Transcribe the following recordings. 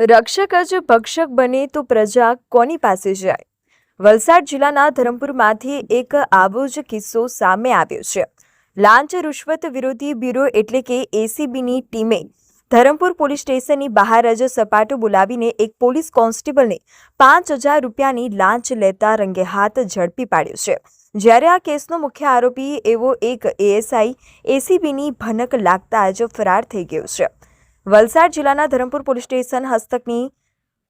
રક્ષક જ ભક્ષક બને તો પ્રજા કોની પાસે જાય? વલસાડ જિલ્લાના ધરમપુરમાંથી એક આવો જ કિસ્સો સામે આવ્યો છે. લાંચ રૂશ્વત વિરોધી બ્યુરો એટલે કે એસીબીની ટીમે ધરમપુર પોલીસ સ્ટેશનની બહાર જ સપાટો બોલાવીને એક પોલીસ કોન્સ્ટેબલને 5,000 રૂપિયાની લાંચ લેતા રંગે હાથ ઝડપી પાડ્યો છે. જ્યારે આ કેસનો મુખ્ય આરોપી એવો એક એએસઆઈ એસીબીની ભનક લાગતા જ ફરાર થઈ ગયો છે. વલસાડ જિલ્લાના ધરમપુર પોલીસ સ્ટેશન હસ્તકની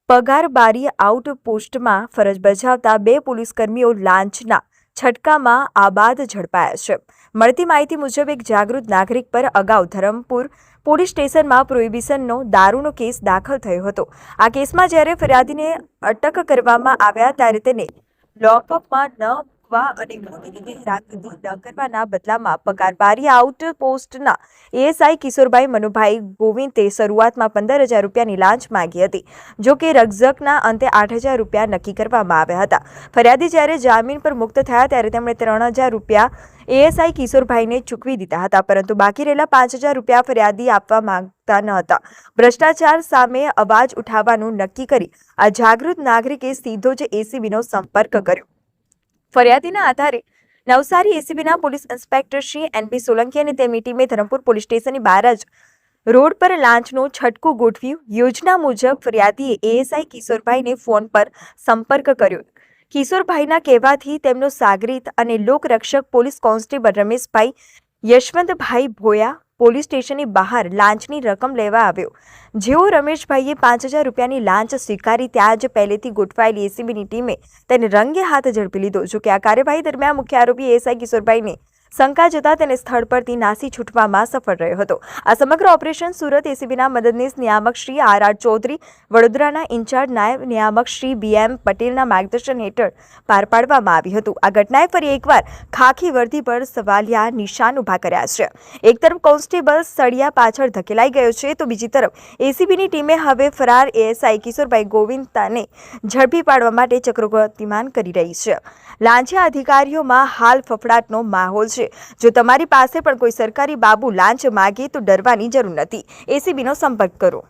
પગારબારી આઉટપોસ્ટમાં ફરજ બજાવતા 2 પોલીસકર્મીઓ લાંચના છટકામાં આબાદ ઝડપાયા છે. મળતી માહિતી મુજબ એક જાગૃત નાગરિક પર અગાઉ ધરમપુર પોલીસ સ્ટેશનમાં પ્રોહિબિશનનો દારૂનો કેસ દાખલ થયો હતો. આ કેસમાં જ્યારે ફરિયાદીને અટક કરવામાં આવ્યા ત્યારે તેને લોકઅપમાં ન મૂકવા અને મોટી રીતે હેરાનગતિ ન કરવાના બદલામાં પગારબારી આઉટપોસ્ટના એએસઆઈ કિશોરભાઈ મનુભાઈ ગોવિંદે શરૂઆતમાં 15,000 રૂપિયાની લાંચ માંગી હતી. જો કે રકઝકના અંતે 8,000 રૂપિયા નક્કી કરવામાં આવ્યા હતા. ફરિયાદી જ્યારે જામીન પર મુક્ત થયા ત્યારે તેમણે 3,000 રૂપિયા એએસઆઈ કિશોરભાઈને ચૂકવી દીધા હતા, પરંતુ બાકી રહેલા 5,000 રૂપિયા ફરિયાદી આપવા માંગતા ન હતા. ભ્રષ્ટાચાર સામે અવાજ ઉઠાવવાનું નક્કી કરી આ જાગૃત નાગરિકે સીધો જ એસીબીનો સંપર્ક કર્યો. ફરિયાદીના આધારે નવસારી એસીબીના police inspector Shri NP Solanki અને તેમની ટીમે ધરમપુર પોલીસ સ્ટેશનની બહાર જ રોડ પર લાંચનો છટકું ગોઠવ્યું. યોજના મુજબ ફરિયાદીએ એએસઆઈ કિશોરભાઈને ફોન પર સંપર્ક કર્યો. કિશોરભાઈના કહેવાથી તેમનો સાગરીત અને લોકરક્ષક police constable Rameshbhai Yashwantbhai Bhoya police સ્ટેશનની બહાર લાંચની રકમ લેવા આવ્યો. જેવો રમેશભાઈએ 5,000 રૂપિયાની લાંચ સ્વીકારી ત્યાં જ પહેલેથી ગોઠવાયેલી એસીબીની ટીમે તેને રંગે હાથ ઝડપી લીધો. જોકે આ કાર્યવાહી દરમિયાન મુખ્ય આરોપી એએસઆઈ કિશોરભાઈને શંકા જતા તેને સ્થળ પરથી નાસી છૂટવામાં સફળ રહ્યો હતો. આ સમગ્ર ઓપરેશન સુરત એસીબીના મદદનીશ નિયામક શ્રી આર ચૌધરી, વડોદરાના ઇન્ચાર્જ નાયબ નિયામક શ્રી બીએમ પટેલના માર્ગદર્શન હેઠળ પાર પાડવામાં આવ્યું હતું. આ ઘટનાએ ફરી એકવાર ખાખી વર્દી પર સવાલિયા નિશાન ઉભા કર્યા છે. એક તરફ કોન્સ્ટેબલ સળિયા પાછળ ધકેલાઈ ગયો છે, તો બીજી તરફ એસીબીની ટીમે હવે ફરાર એએસઆઈ કિશોરભાઈ ગોવિંદાને ઝડપી પાડવા માટે ચક્રો ગતિમાન કરી રહી છે. લાંચિયા અધિકારીઓમાં હાલ ફફડાટનો માહોલ છે. જો તમારી પાસે પણ કોઈ સરકારી બાબુ લાંચ માગે તો ડરવાની જરૂર નથી. એસીબીનો સંપર્ક કરો.